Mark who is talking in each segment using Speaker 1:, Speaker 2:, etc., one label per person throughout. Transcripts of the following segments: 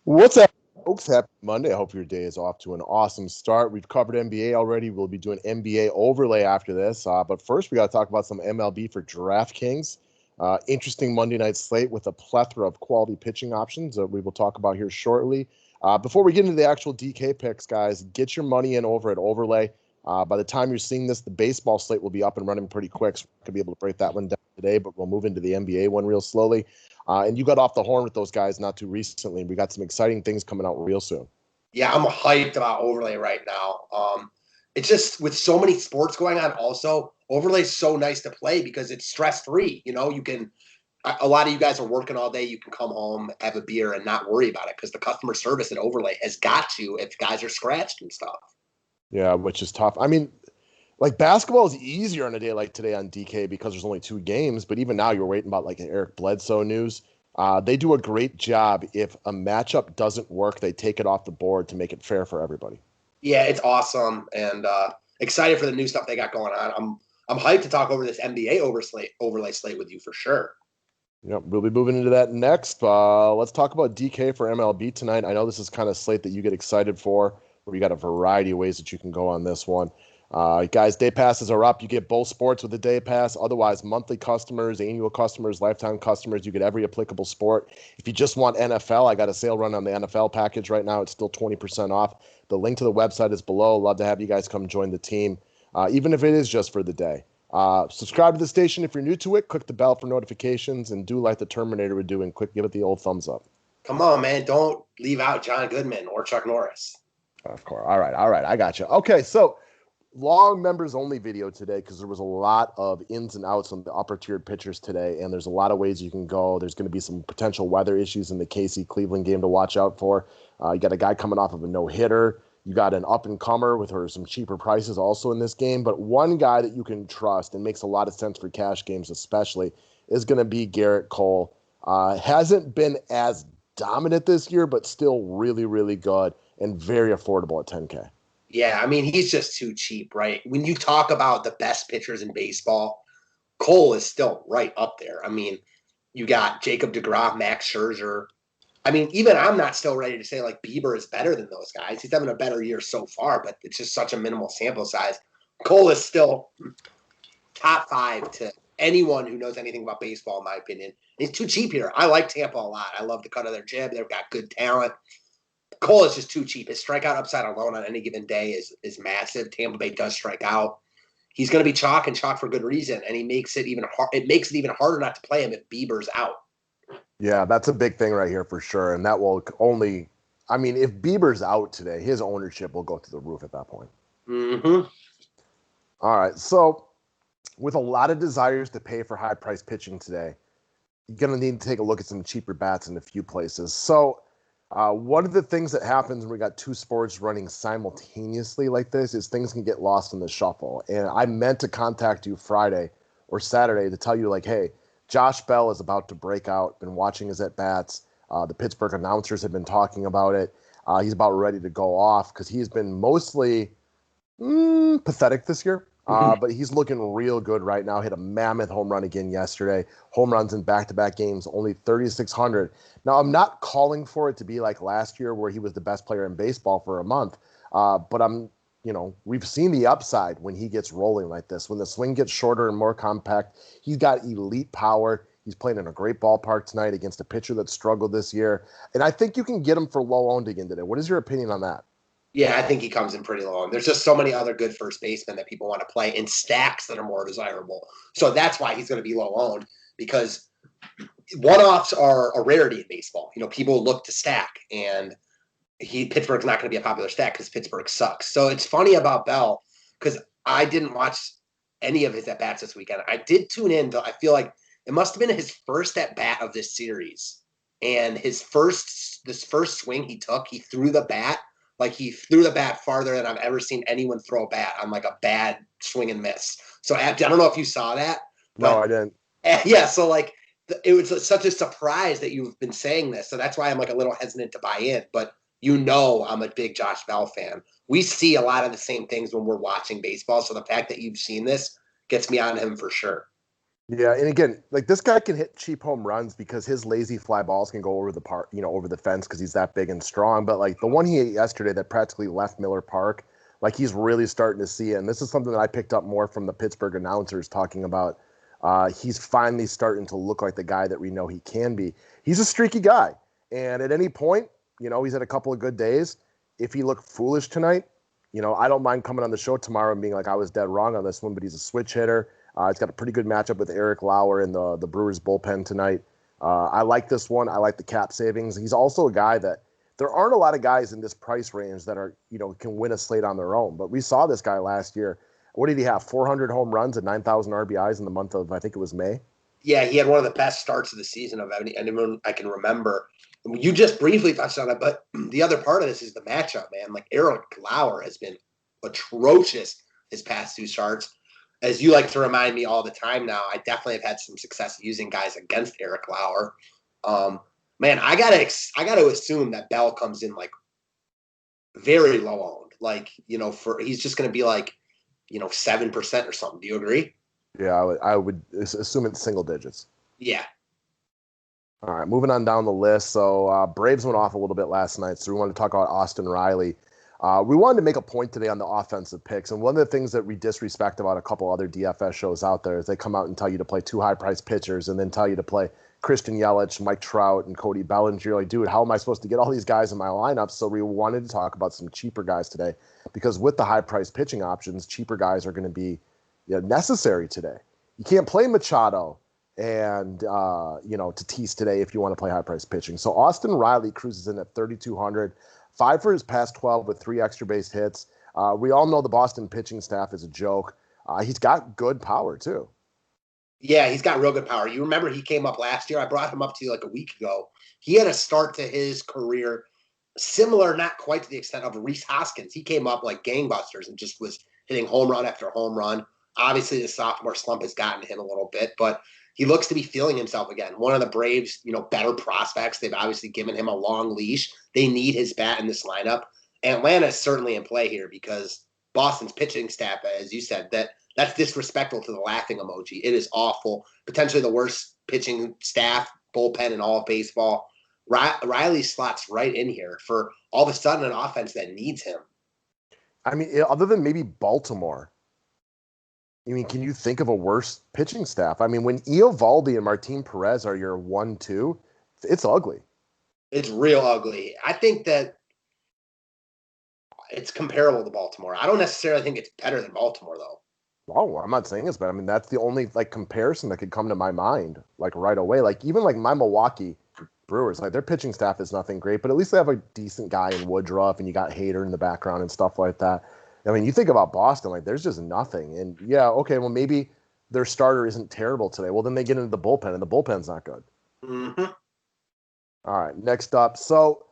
Speaker 1: What's up, folks? Happy Monday. I hope your day is off to an awesome start. We've covered NBA already. We'll be doing NBA overlay after this. But first, we got to talk about some MLB for Draftkings. Interesting Monday night slate with a plethora of quality pitching options that we will talk about here shortly. Before we get into the actual DK picks, guys, get your money in over at overlay. By the time you're seeing this, the baseball slate will be up and running pretty quick. So we're going to be able to break that one down today, but we'll move into the NBA one real slowly. And you got off the horn with those guys not too recently. We got some exciting things coming out real soon.
Speaker 2: Yeah, I'm hyped about overlay right now. It's just with so many sports going on. Also, overlay is so nice to play because it's stress free. You know, you can. A lot of you guys are working all day. You can come home, have a beer, and not worry about it because the customer service at overlay has got you if guys are scratched and stuff.
Speaker 1: Yeah, which is tough. I mean, like basketball is easier on a day like today on DK because there's only two games. But even now, you're waiting about like Eric Bledsoe news. They do a great job. If a matchup doesn't work, they take it off the board to make it fair for everybody.
Speaker 2: Yeah, it's awesome and excited for the new stuff they got going on. I'm hyped to talk over this NBA overlay slate with you for sure.
Speaker 1: Yep, we'll be moving into that next. Let's talk about DK for MLB tonight. I know this is kind of slate that you get excited for, where you got a variety of ways that you can go on this one. Guys, day passes are up. You get both sports with a day pass. Otherwise, monthly customers, annual customers, lifetime customers, you get every applicable sport. If you just want NFL, I got a sale run on the NFL package right now. It's still 20% off. The link to the website is below. Love to have you guys come join the team, even if it is just for the day. Subscribe to the station if you're new to it. Click the bell for notifications, and do like the Terminator would do and give it the old thumbs up.
Speaker 2: Come on, man. Don't leave out John Goodman or Chuck Norris.
Speaker 1: Of course. All right. I got you. Okay, so long members only video today because there was a lot of ins and outs on the upper tiered pitchers today, and there's a lot of ways you can go. There's going to be some potential weather issues in the KC Cleveland game to watch out for. You got a guy coming off of a no hitter. You got an up and comer with her some cheaper prices also in this game. But one guy that you can trust and makes a lot of sense for cash games, especially, is going to be Garrett Cole. Hasn't been as dominant this year, but still really, really good and very affordable at 10K.
Speaker 2: Yeah, I mean, he's just too cheap, right? When you talk about the best pitchers in baseball, Cole is still right up there. I mean, you got Jacob DeGrom, Max Scherzer. I mean, even I'm not still ready to say like Bieber is better than those guys. He's having a better year so far, but it's just such a minimal sample size. Cole is still top five to anyone who knows anything about baseball, in my opinion. He's too cheap here. I like Tampa a lot. I love the cut of their jib. They've got good talent. Cole is just too cheap. His strikeout upside alone on any given day is massive. Tampa Bay does strike out. He's going to be chalk and chalk for good reason, and he makes it even hard. It makes it even harder not to play him if Bieber's out.
Speaker 1: Yeah, that's a big thing right here for sure. And that will only, I mean, if Bieber's out today, his ownership will go through the roof at that point.
Speaker 2: Mm-hmm.
Speaker 1: All right. So, with a lot of desires to pay for high price pitching today, you're going to need to take a look at some cheaper bats in a few places. So, one of the things that happens when we got two sports running simultaneously like this is things can get lost in the shuffle. And I meant to contact you Friday or Saturday to tell you, like, hey, Josh Bell is about to break out. Been watching his at bats. The Pittsburgh announcers have been talking about it. He's about ready to go off because he's been mostly pathetic this year. But he's looking real good right now. Hit a mammoth home run again yesterday. Home runs in back-to-back games, only 3,600. Now, I'm not calling for it to be like last year where he was the best player in baseball for a month. But we've seen the upside when he gets rolling like this. When the swing gets shorter and more compact, he's got elite power. He's playing in a great ballpark tonight against a pitcher that struggled this year. And I think you can get him for low owned again today. What is your opinion on that?
Speaker 2: Yeah, I think he comes in pretty low. And there's just so many other good first basemen that people want to play in stacks that are more desirable. So that's why he's going to be low owned because one-offs are a rarity in baseball. You know, people look to stack, and Pittsburgh's not going to be a popular stack because Pittsburgh sucks. So it's funny about Bell because I didn't watch any of his at-bats this weekend. I did tune in, though. I feel like it must have been his first at-bat of this series. And this first swing he took, he threw the bat farther than I've ever seen anyone throw a bat on like a bad swing and miss. So I don't know if you saw that.
Speaker 1: No, I didn't.
Speaker 2: Yeah, so like it was such a surprise that you've been saying this. So that's why I'm like a little hesitant to buy in. But I'm a big Josh Bell fan. We see a lot of the same things when we're watching baseball. So the fact that you've seen this gets me on him for sure.
Speaker 1: Yeah, and again, like this guy can hit cheap home runs because his lazy fly balls can go over the park, over the fence because he's that big and strong. But like the one he hit yesterday that practically left Miller Park, like he's really starting to see it. And this is something that I picked up more from the Pittsburgh announcers talking about. He's finally starting to look like the guy that we know he can be. He's a streaky guy, and at any point, he's had a couple of good days. If he looked foolish tonight, I don't mind coming on the show tomorrow and being like I was dead wrong on this one. But he's a switch hitter. He's got a pretty good matchup with Eric Lauer in the Brewers bullpen tonight. I like this one. I like the cap savings. He's also a guy that there aren't a lot of guys in this price range that are, can win a slate on their own. But we saw this guy last year. What did he have? 400 home runs and 9,000 RBIs in the month of, I think it was May.
Speaker 2: Yeah, he had one of the best starts of the season of anyone I can remember. You just briefly touched on it, but the other part of this is the matchup, man. Like Eric Lauer has been atrocious his past two starts. As you like to remind me all the time now, I definitely have had some success using guys against Eric Lauer. Man, I gotta assume that Bell comes in like very low owned. Like, he's just gonna be like, 7% or something. Do you agree?
Speaker 1: Yeah, I would assume it's single digits.
Speaker 2: Yeah.
Speaker 1: All right, moving on down the list. So Braves went off a little bit last night, so we wanted to talk about Austin Riley. We wanted to make a point today on the offensive picks, and one of the things that we disrespect about a couple other DFS shows out there is they come out and tell you to play two high-priced pitchers and then tell you to play Christian Yelich, Mike Trout, and Cody Bellinger. You're like, dude, how am I supposed to get all these guys in my lineup? So we wanted to talk about some cheaper guys today because with the high-priced pitching options, cheaper guys are going to be necessary today. You can't play Machado and Tatis today if you want to play high-priced pitching. So Austin Riley cruises in at 3,200. 5 for his past 12 with 3 extra base hits. We all know the Boston pitching staff is a joke. He's got good power, too.
Speaker 2: Yeah, he's got real good power. You remember he came up last year? I brought him up to you like a week ago. He had a start to his career similar, not quite to the extent of Rhys Hoskins. He came up like gangbusters and just was hitting home run after home run. Obviously, the sophomore slump has gotten him a little bit, but he looks to be feeling himself again. One of the Braves, better prospects. They've obviously given him a long leash. They need his bat in this lineup. Atlanta is certainly in play here because Boston's pitching staff, as you said, that's disrespectful to the laughing emoji. It is awful. Potentially the worst pitching staff, bullpen in all of baseball. Riley slots right in here for all of a sudden an offense that needs him.
Speaker 1: I mean, other than maybe Baltimore, can you think of a worse pitching staff? I mean, when Eovaldi and Martin Perez are your 1-2, it's ugly.
Speaker 2: It's real ugly. I think that it's comparable to Baltimore. I don't necessarily think it's better than Baltimore, though.
Speaker 1: Oh, I'm not saying it's bad. I mean, that's the only comparison that could come to my mind right away. Like even my Milwaukee Brewers, their pitching staff is nothing great, but at least they have a decent guy in Woodruff, and you got Hader in the background and stuff like that. I mean, you think about Boston, there's just nothing. And yeah, okay, well maybe their starter isn't terrible today. Well, then they get into the bullpen, and the bullpen's not good.
Speaker 2: Mm-hmm.
Speaker 1: All right, next up. So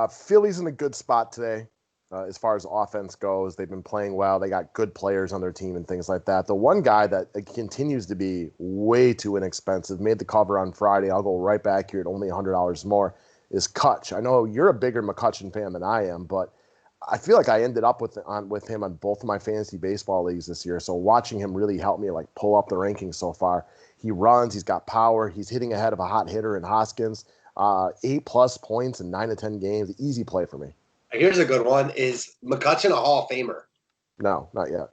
Speaker 1: Philly's in a good spot today. As far as offense goes, they've been playing well. They got good players on their team and things like that. The one guy that continues to be way too inexpensive, made the cover on Friday. I'll go right back here at only $100 more, is Kutch. I know you're a bigger McCutchen fan than I am, but I feel like I ended up with him on both of my fantasy baseball leagues this year. So watching him really helped me pull up the rankings so far. He runs, he's got power, he's hitting ahead of a hot hitter in Hoskins. 8+ points in 9 to 10 games. Easy play for me.
Speaker 2: Here's a good one. Is McCutchen a Hall of Famer?
Speaker 1: No, not yet.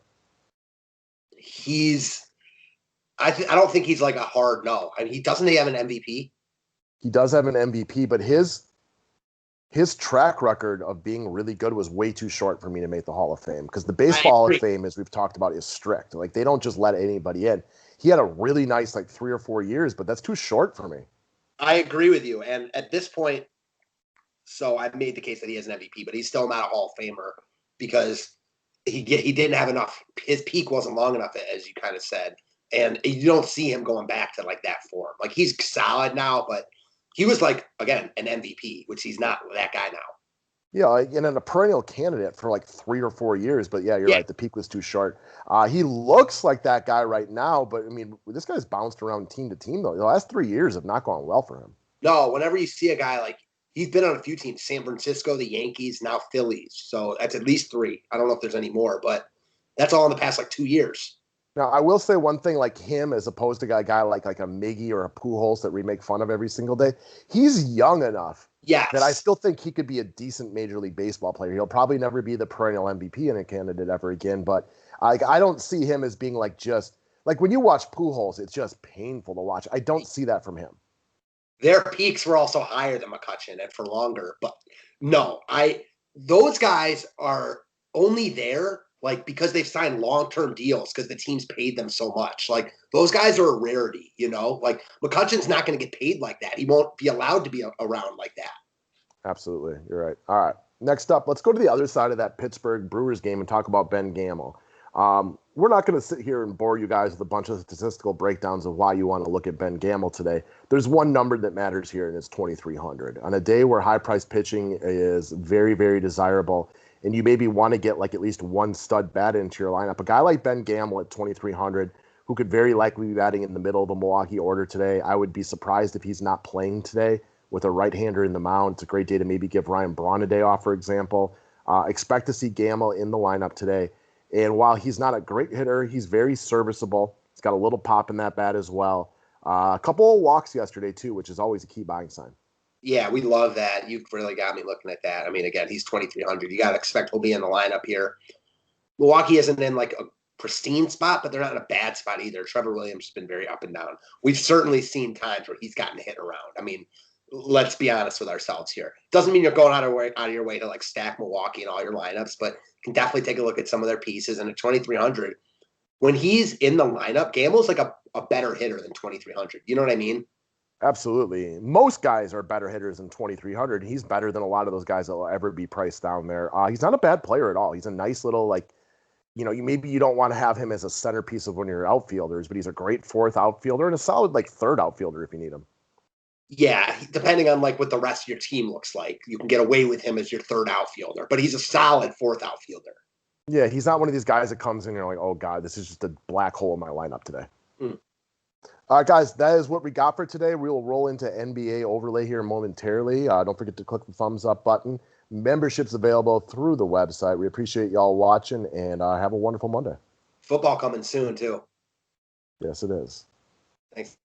Speaker 2: I don't think he's like a hard no. I mean, he have an MVP?
Speaker 1: He does have an MVP, but his track record of being really good was way too short for me to make the Hall of Fame because the Baseball Hall of Fame, as we've talked about, is strict. They don't just let anybody in. He had a really nice 3 or 4 years, but that's too short for me.
Speaker 2: I agree with you. And at this point, so I made the case that he has an MVP, but he's still not a Hall of Famer because he didn't have enough. His peak wasn't long enough, as you kind of said. And you don't see him going back to that form. He's solid now, but he was again, an MVP, which he's not that guy now.
Speaker 1: Yeah, and a perennial candidate for 3 or 4 years. But yeah, you're right. The peak was too short. He looks like that guy right now, but I mean, this guy's bounced around team to team though. The last 3 years have not gone well for him.
Speaker 2: No, whenever you see a guy he's been on a few teams, San Francisco, the Yankees, now Phillies. So that's at least 3. I don't know if there's any more, but that's all in the past 2 years.
Speaker 1: Now, I will say one thing, like him, as opposed to a guy like a Miggy or a Pujols that we make fun of every single day. He's young enough that I
Speaker 2: Yes.
Speaker 1: still think he could be a decent Major League Baseball player. He'll probably never be the perennial MVP in a candidate ever again, but I don't see him as being like just like when you watch Pujols, it's just painful to watch. I don't see that from him.
Speaker 2: Their peaks were also higher than McCutcheon and for longer. But no, those guys are only there like because they've signed long-term deals because the teams paid them so much. Like those guys are a rarity, you know. Like McCutcheon's not going to get paid like that. He won't be allowed to be around like that.
Speaker 1: Absolutely. You're right. All right. Next up, let's go to the other side of that Pittsburgh Brewers game and talk about Ben Gamel. We're not going to sit here and bore you guys with a bunch of statistical breakdowns of why you want to look at Ben Gamel today. There's one number that matters here, and it's 2,300. On a day where high price pitching is very, very desirable, and you maybe want to get like at least one stud bat into your lineup, a guy like Ben Gamel at 2,300, who could very likely be batting in the middle of the Milwaukee order today, I would be surprised if he's not playing today with a right-hander in the mound. It's a great day to maybe give Ryan Braun a day off, for example. Expect to see Gamel in the lineup today. And while he's not a great hitter, he's very serviceable. He's got a little pop in that bat as well. A couple of walks yesterday, too, which is always a key buying sign.
Speaker 2: Yeah, we love that. You've really got me looking at that. I mean, again, he's 2,300. You got to expect he'll be in the lineup here. Milwaukee isn't in like a pristine spot, but they're not in a bad spot either. Trevor Williams has been very up and down. We've certainly seen times where he's gotten hit around. I mean, let's be honest with ourselves here. Doesn't mean you're going out of your way to like stack Milwaukee in all your lineups, but you can definitely take a look at some of their pieces. And at 2,300, when he's in the lineup, Gamble's like a better hitter than 2,300. You know what I mean?
Speaker 1: Absolutely. Most guys are better hitters than 2,300. He's better than a lot of those guys that will ever be priced down there. He's not a bad player at all. He's a nice little, like, maybe you don't want to have him as a centerpiece of one of your outfielders, but he's a great fourth outfielder and a solid, like, third outfielder if you need him.
Speaker 2: Yeah, depending on like what the rest of your team looks like, you can get away with him as your third outfielder, but he's a solid fourth outfielder.
Speaker 1: Yeah, he's not one of these guys that comes in and you're like, oh, God, this is just a black hole in my lineup today.
Speaker 2: Mm.
Speaker 1: All right, guys, that is what we got for today. We will roll into NBA overlay here momentarily. Don't forget to click the thumbs up button. Memberships available through the website. We appreciate y'all watching, and have a wonderful Monday.
Speaker 2: Football coming soon, too.
Speaker 1: Yes, it is.
Speaker 2: Thanks.